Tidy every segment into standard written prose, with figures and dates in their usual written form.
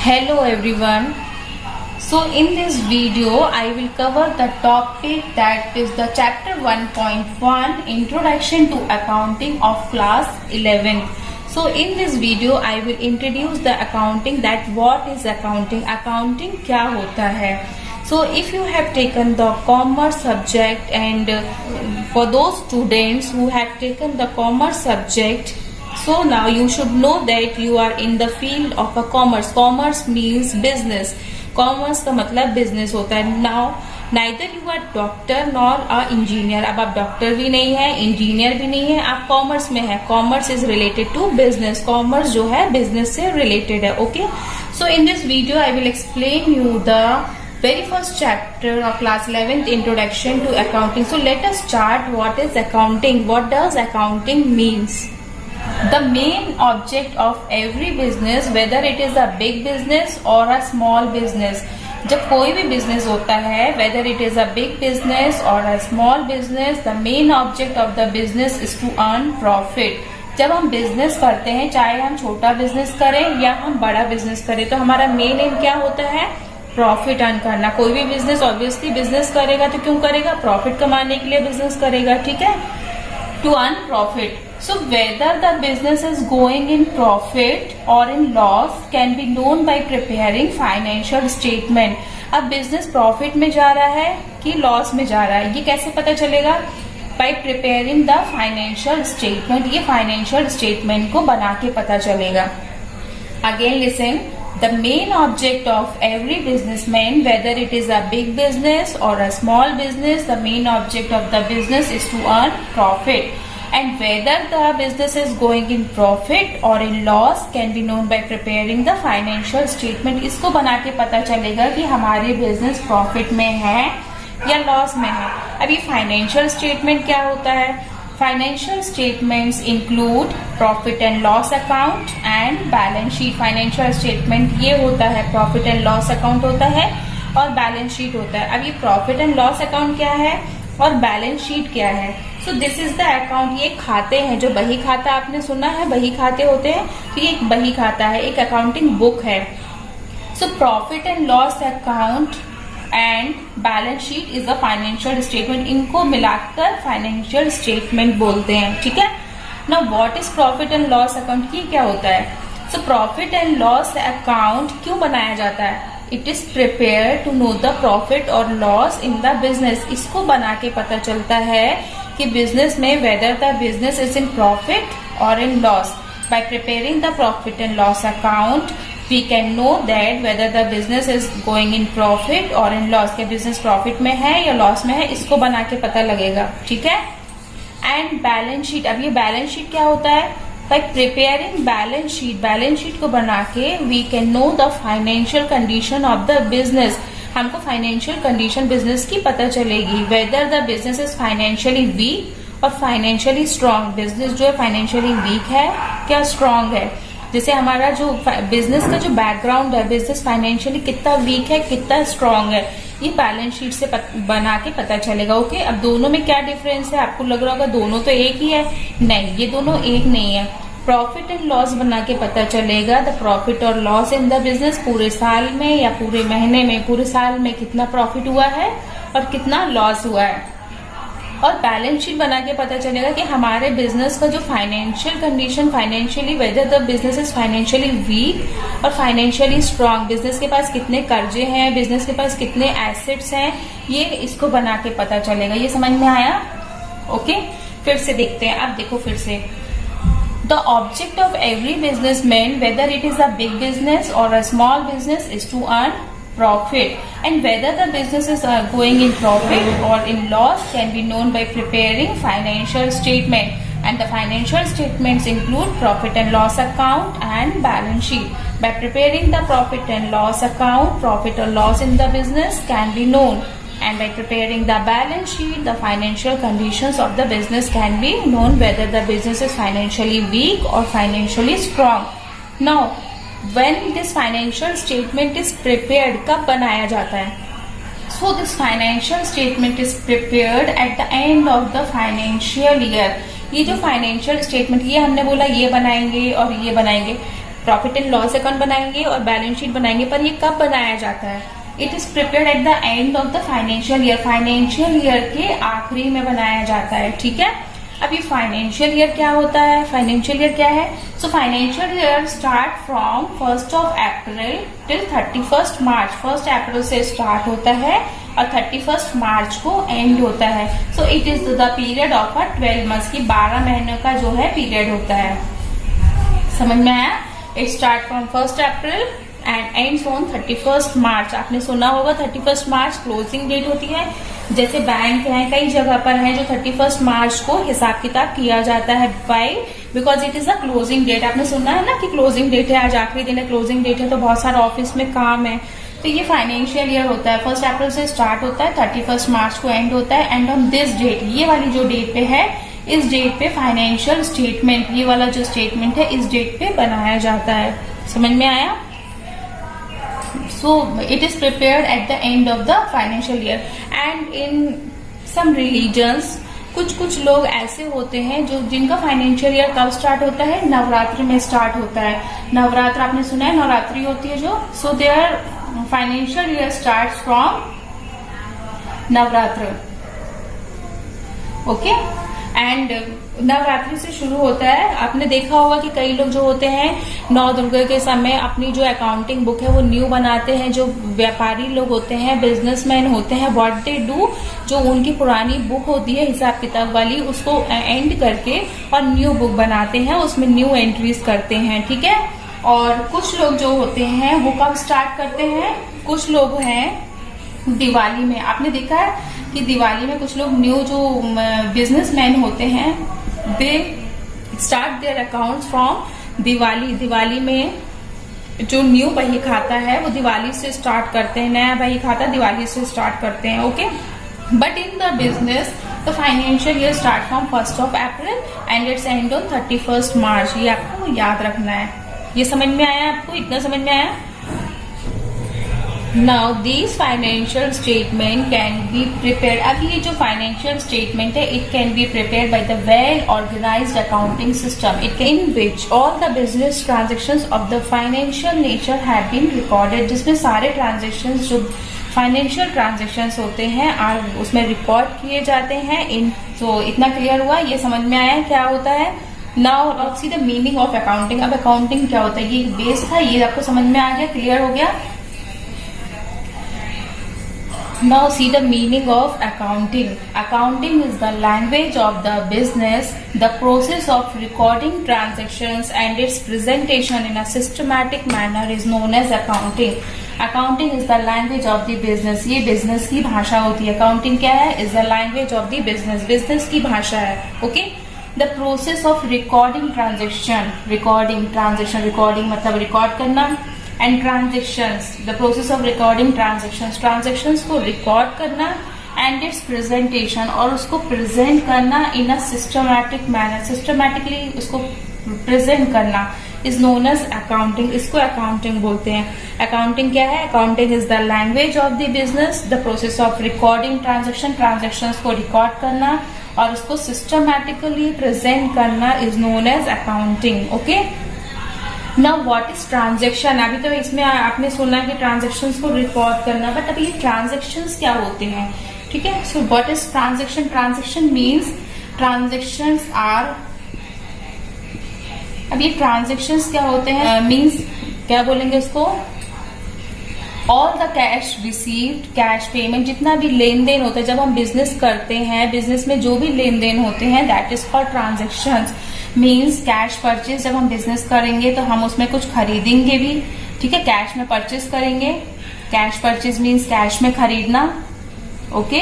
Hello everyone. So in this video I will cover the topic that is the chapter 1.1 Introduction to Accounting of class 11th. So in this video I will introduce the accounting, that what is accounting, accounting क्या होता है. So if you have taken the commerce subject and for those students who have taken the commerce subject, so now you should know that you are in the field of a commerce. Commerce means business. Commerce का मतलब business होता है. Now neither you are doctor nor a engineer. अब आप doctor भी नहीं है, engineer भी नहीं है, आप कॉमर्स में है. Commerce is related to business. Commerce जो है बिजनेस से रिलेटेड है. Okay, so in this video I will explain you the very first chapter of class 11th introduction to accounting. So let us start. What is accounting? What does accounting means? The main object of every business, whether it is a big business or a small business, जब कोई भी business होता है, whether it is a big business or a small business, the main object of the business is to earn profit. जब हम business करते हैं, चाहे हम छोटा बिजनेस करें या हम बड़ा बिजनेस करें, तो हमारा मेन एम क्या होता है? प्रॉफिट अर्न करना. कोई भी बिजनेस ऑब्वियसली बिजनेस करेगा तो क्यों करेगा? प्रॉफिट कमाने के लिए बिजनेस करेगा. ठीक है, to earn profit. So whether the business is going in profit और in loss can be known by preparing financial statement. अब बिजनेस प्रॉफिट में जा रहा है कि लॉस में जा रहा है, ये कैसे पता चलेगा? Bye preparing the financial statement. ये फाइनेंशियल स्टेटमेंट को बना के पता चलेगा. Again listen, the main object of every businessman, whether it is a big business or a small business, the main object of the business is to earn profit. And whether the business is going in profit or in loss can be known by preparing the financial statement. इसको बना के पता चलेगा कि हमारे business profit में है या लॉस में है. अभी फाइनेंशियल स्टेटमेंट क्या होता है? Financial statements include profit and loss account and balance sheet. Financial statement ये होता है, profit and loss account होता है और balance sheet होता है. अब ये profit and loss account क्या है और balance sheet क्या है? So this is the account. ये खाते हैं, जो बही खाता आपने सुना है, बही खाते होते हैं, तो ये एक बही खाता है, एक अकाउंटिंग बुक है. So profit and loss account and balance sheet is a financial statement. इनको मिलाकर फाइनेंशियल स्टेटमेंट बोलते हैं. ठीक है, now what is profit and loss account? ये क्या होता है? So profit and loss account क्यों बनाया जाता है? It is prepare to know the profit और लॉस इन द बिजनेस. इसको बना के पता चलता है कि बिजनेस में whether the business is in profit और in loss. By preparing the profit and loss account we can know that whether the business is going in profit or in loss. के business profit में है या loss में है, इसको बना के पता लगेगा. ठीक है, and balance sheet. अब ये balance sheet क्या होता है? By preparing balance sheet को बना के we can know the financial condition of the business. हमको financial condition business की पता चलेगी. Whether the business is financially weak और financially strong. business जो है financially weak है क्या strong है? जैसे हमारा जो बिजनेस का जो बैकग्राउंड है, बिजनेस फाइनेंशियली कितना वीक है, कितना स्ट्रांग है, ये बैलेंस शीट से बना के पता चलेगा. ओके, अब दोनों में क्या डिफरेंस है? आपको लग रहा होगा दोनों तो एक ही है. नहीं, ये दोनों एक नहीं है. प्रॉफिट एंड लॉस बना के पता चलेगा द प्रॉफिट और लॉस इन द बिजनेस. पूरे साल में या पूरे महीने में, पूरे साल में कितना प्रॉफिट हुआ है और कितना लॉस हुआ है. और बैलेंस शीट बना के पता चलेगा कि हमारे बिजनेस का जो financial condition, financially weather the business is financially week और फाइनेंशियली स्ट्रांग. बिजनेस के पास कितने कर्जे हैं, बिजनेस के पास कितने एसेट्स हैं, ये इसको बना के पता चलेगा. ये समझ में आया? ओके, फिर से देखते हैं. अब देखो फिर से, the object of every businessman, whether it is a big business और a small business, is to earn profit. And whether the businesses are going in profit or in loss can be known by preparing financial statement. And the financial statements include profit and loss account and balance sheet. By preparing the profit and loss account, profit or loss in the business can be known. And by preparing the balance sheet, the financial conditions of the business can be known, whether the business is financially weak or financially strong. Now, when this financial statement is prepared, कब बनाया जाता है? So this financial statement is prepared at the end of the financial year. ये जो financial statement, ये हमने बोला ये बनाएंगे और ये बनाएंगे. प्रॉफिट एंड लॉस अकाउंट बनाएंगे और बैलेंस शीट बनाएंगे, पर ये कब बनाया जाता है? It is prepared at the end of the financial year, financial year के आखिरी में बनाया जाता है, ठीक है। अब ये फाइनेंशियल ईयर क्या होता है? फाइनेंशियल ईयर क्या है? So financial year start from 1st April till 31 मार्च। 1 अप्रैल से स्टार्ट होता है और 31 मार्च को एंड होता है। So it is the period of 12 months की 12 महीनों का जो है पीरियड होता है। समझ में आया? It start from 1 April and ends on 31 मार्च। आपने सुना होगा 31 मार्च क्लोजिंग डेट होती है। जैसे बैंक है, कई जगह पर है जो 31 मार्च को हिसाब किताब किया जाता है, by because it is a closing date. आपने सुना है ना कि क्लोजिंग डेट है, आज आखिरी दिन है, क्लोजिंग डेट है, तो बहुत सारा ऑफिस में काम है। तो ये फाइनेंशियल ईयर होता है, 1 अप्रैल से स्टार्ट होता है, 31 मार्च को एंड होता है। एंड ऑन दिस डेट, ये वाली जो डेट पे है, इस डेट पे फाइनेंशियल स्टेटमेंट, ये वाला जो स्टेटमेंट है इस डेट पे बनाया जाता है। समझ में आया? So it is prepared at the end of the financial year. And in some religions, कुछ लोग ऐसे होते हैं जो जिनका फाइनेंशियल ईयर कब स्टार्ट होता है? नवरात्रि में स्टार्ट होता है। नवरात्र आपने सुना है, नवरात्रि होती है जो, so there financial year start from Navratra, okay. And Navratri से शुरू होता है। आपने देखा होगा कि कई लोग जो होते हैं 9 दुर्गा के समय अपनी जो अकाउंटिंग बुक है वो न्यू बनाते हैं। जो व्यापारी लोग होते हैं, बिजनेसमैन होते हैं, व्हाट दे डू, जो उनकी पुरानी बुक होती है हिसाब किताब वाली, उसको एंड करके और न्यू बुक बनाते हैं, उसमें न्यू एंट्रीज करते हैं, ठीक है। और कुछ लोग जो होते हैं वो कब स्टार्ट करते हैं? कुछ लोग हैं दिवाली में। आपने देखा है कि दिवाली में कुछ लोग न्यू जो बिजनेसमैन होते हैं, they start their accounts from Diwali. Diwali में जो न्यू बही खाता है वो दिवाली से स्टार्ट करते हैं, नया बही खाता दिवाली से स्टार्ट करते हैं, okay. But in the business the financial year start from 1 April and it's and on 31 मार्च। ये आपको याद रखना है। ये समझ में आया आपको? इतना समझ में आया? Now these financial statement can be prepared. अब ये जो financial statement है, it can be prepared by the well organized accounting system, in which all the business transactions of the financial nature have been recorded. जिसमें सारे transactions जो financial transactions होते हैं उसमें रिकॉर्ड किए जाते हैं। तो इतना क्लियर हुआ? ये समझ में आया क्या होता है? Now let's see the meaning of accounting. अब अकाउंटिंग क्या होता है? ये बेस था, ये आपको समझ में आ गया, क्लियर हो गया। Now see the meaning of accounting. Accounting is the language of the business, the process of recording transactions and its presentation in a systematic manner is known as accounting. Accounting is the language of the business. ये business की भाषा होती है। Accounting क्या है? Is the language of the business. Business की भाषा है, okay? The process of recording transaction. Recording transaction. Recording मतलब record करना। And transactions, the process of recording transactions, transactions को रिकॉर्ड करना एंड इट्स प्रेजेंटेशन, और उसको प्रेजेंट करना in a systematic manner, systematically उसको प्रेजेंट करना इज नोन एज अकाउंटिंग। इसको अकाउंटिंग बोलते हैं। अकाउंटिंग क्या है? Accounting is the language of the business, the process of recording transaction, transactions को रिकॉर्ड करना और उसको सिस्टमैटिकली प्रेजेंट करना is known as accounting, okay. Now what is transaction? अभी तो इसमें आपने सुना कि ट्रांजेक्शन्स को रिकॉर्ड करना, बट अभी ट्रांजेक्शन्स क्या होते हैं, ठीक है। So what is transaction? Transaction means transactions are, अब ये ट्रांजेक्शन्स क्या होते हैं? मीन्स क्या बोलेंगे इसको? All the cash received, cash payment, जितना भी लेन देन होता है जब हम बिजनेस करते हैं, बिजनेस में जो भी लेन देन होते हैं, that is called transactions. Means cash purchase, जब हम बिजनेस करेंगे तो हम उसमें कुछ खरीदेंगे भी, ठीक है, कैश में परचेज करेंगे। कैश परचेज मीन्स कैश में खरीदना, okay.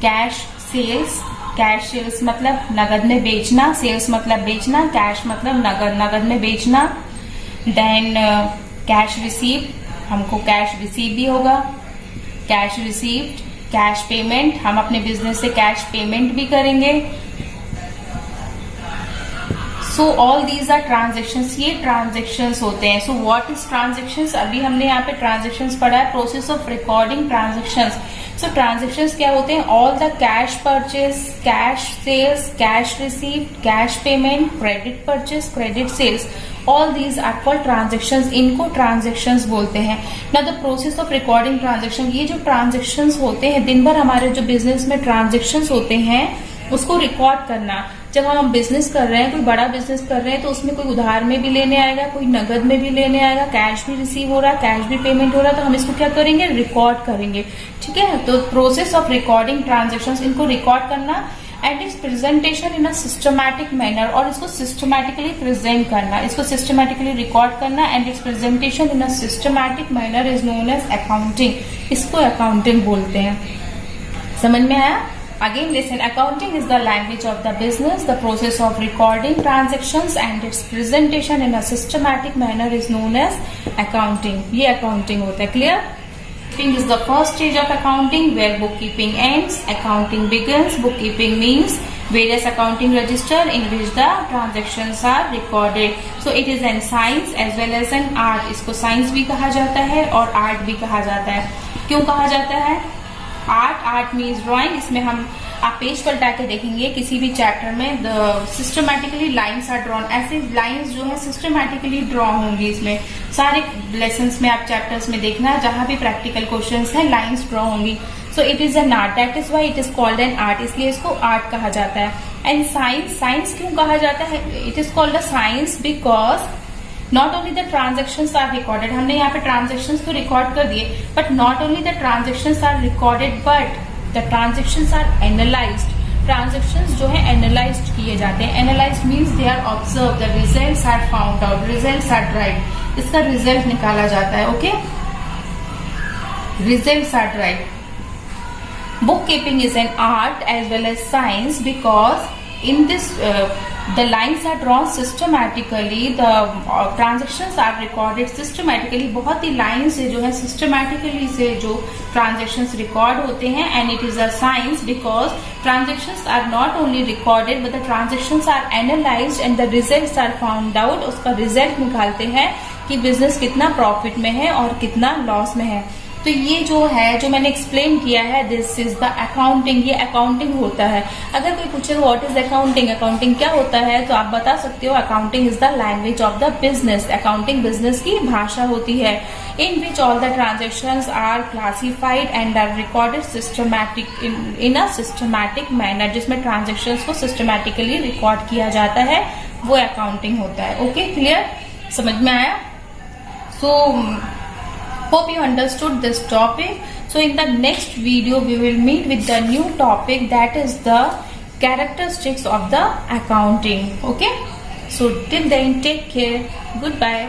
Cash sales, cash sales मतलब नगद में बेचना, सेल्स मतलब बेचना, कैश मतलब नगद में बेचना। देन कैश रिसीव, हमको कैश रिसीव भी होगा। कैश रिसीव्ड, कैश पेमेंट, हम अपने बिजनेस से कैश पेमेंट भी करेंगे। So all these are transactions, ये ट्रांजेक्शन्स होते हैं। So what is transactions? अभी हमने यहाँ पे ट्रांजेक्शन्स पढ़ा है, process of recording transactions. So transactions क्या होते हैं? All the cash purchase, cash sales, cash received, cash payment, credit purchase, credit sales, all these are called transactions, इनको ट्रांजेक्शंस बोलते हैं ना। The process of recording transaction, ये जो transactions होते हैं दिन भर हमारे जो बिजनेस में ट्रांजेक्शंस होते हैं उसको रिकॉर्ड करना। जब हम बिजनेस कर रहे हैं, कोई बड़ा बिजनेस कर रहे हैं, तो उसमें कोई उधार में भी लेने आएगा, कोई नगद में भी लेने आएगा, कैश भी रिसीव हो रहा है, कैश भी पेमेंट हो रहा है, तो हम इसको क्या करेंगे, रिकॉर्ड करेंगे। ठीक है, तो प्रोसेस ऑफ रिकॉर्डिंग ट्रांजेक्शंस, इनको रिकॉर्ड करना and its presentation in a systematic manner, और इसको सिस्टमैटिकली प्रेजेंट करना, इसको सिस्टमैटिकली रिकॉर्ड करना and its presentation in a systematic manner is known as accounting, इसको अकाउंटिंग बोलते हैं। समझ में आया? Again listen, accounting is the language of the business. The process of recording transactions and its presentation in a systematic manner is known as accounting. ये accounting होता है, clear? Bookkeeping is the first stage of accounting where bookkeeping ends, accounting begins. Bookkeeping means various accounting register in which the transactions are recorded. So it is an science as well as an art. इसको science भी कहा जाता है और art भी कहा जाता है। क्यों कहा जाता है? Art means drawing. इसमें हम आप पेज पलटा के देखेंगे किसी भी चैप्टर में सिस्टमैटिकली लाइन्स आर ड्रॉन, ऐसे लाइन्स जो है सिस्टमैटिकली ड्रॉ होंगी। इसमें सारे लेसन्स में आप चैप्टर्स में देखना जहां भी प्रैक्टिकल क्वेश्चंस है लाइन्स ड्रॉ होंगी। So it is an art, that is why it is called an art, इसलिए इसको आर्ट कहा जाता है। एंड साइंस, साइंस क्यों कहा जाता है? It is called a science because not only the transactions are recorded, हमने यहाँ पे ट्रांजेक्शंस तो रिकॉर्ड कर दिए, but not only the transactions are recorded but the transactions are analysed. Transactions जो है एनालाइज्ड किए जाते हैं। Analysed means they are observe, the results are found out, results are drive, इसका रिजल्ट निकाला जाता है। Okay, results are drive. Bookkeeping is an art as well as science because in this the lines are drawn systematically, the transactions are recorded systematically। बहुत ही line से जो है systematically से जो transactions record होते हैं and it is a science because transactions are not only recorded but the transactions are analyzed and the results are found out। उसका result निकालते हैं कि business कितना profit में है और कितना loss में है। तो ये जो है जो मैंने एक्सप्लेन किया है दिस इज द अकाउंटिंग, ये अकाउंटिंग होता है। अगर कोई पूछेगा व्हाट इज अकाउंटिंग, अकाउंटिंग क्या होता है, तो आप बता सकते हो accounting is the language of the business. Accounting business की भाषा होती है in which all the transactions are classified and are recorded systematic in a systematic manner, जिसमें ट्रांजेक्शंस को सिस्टमैटिकली रिकॉर्ड किया जाता है, वो अकाउंटिंग होता है। Okay, clear? समझ में आया? सो hope you understood this topic. So in the next video we will meet with the new topic, that is the characteristics of the accounting. Okay, so till then take care, goodbye.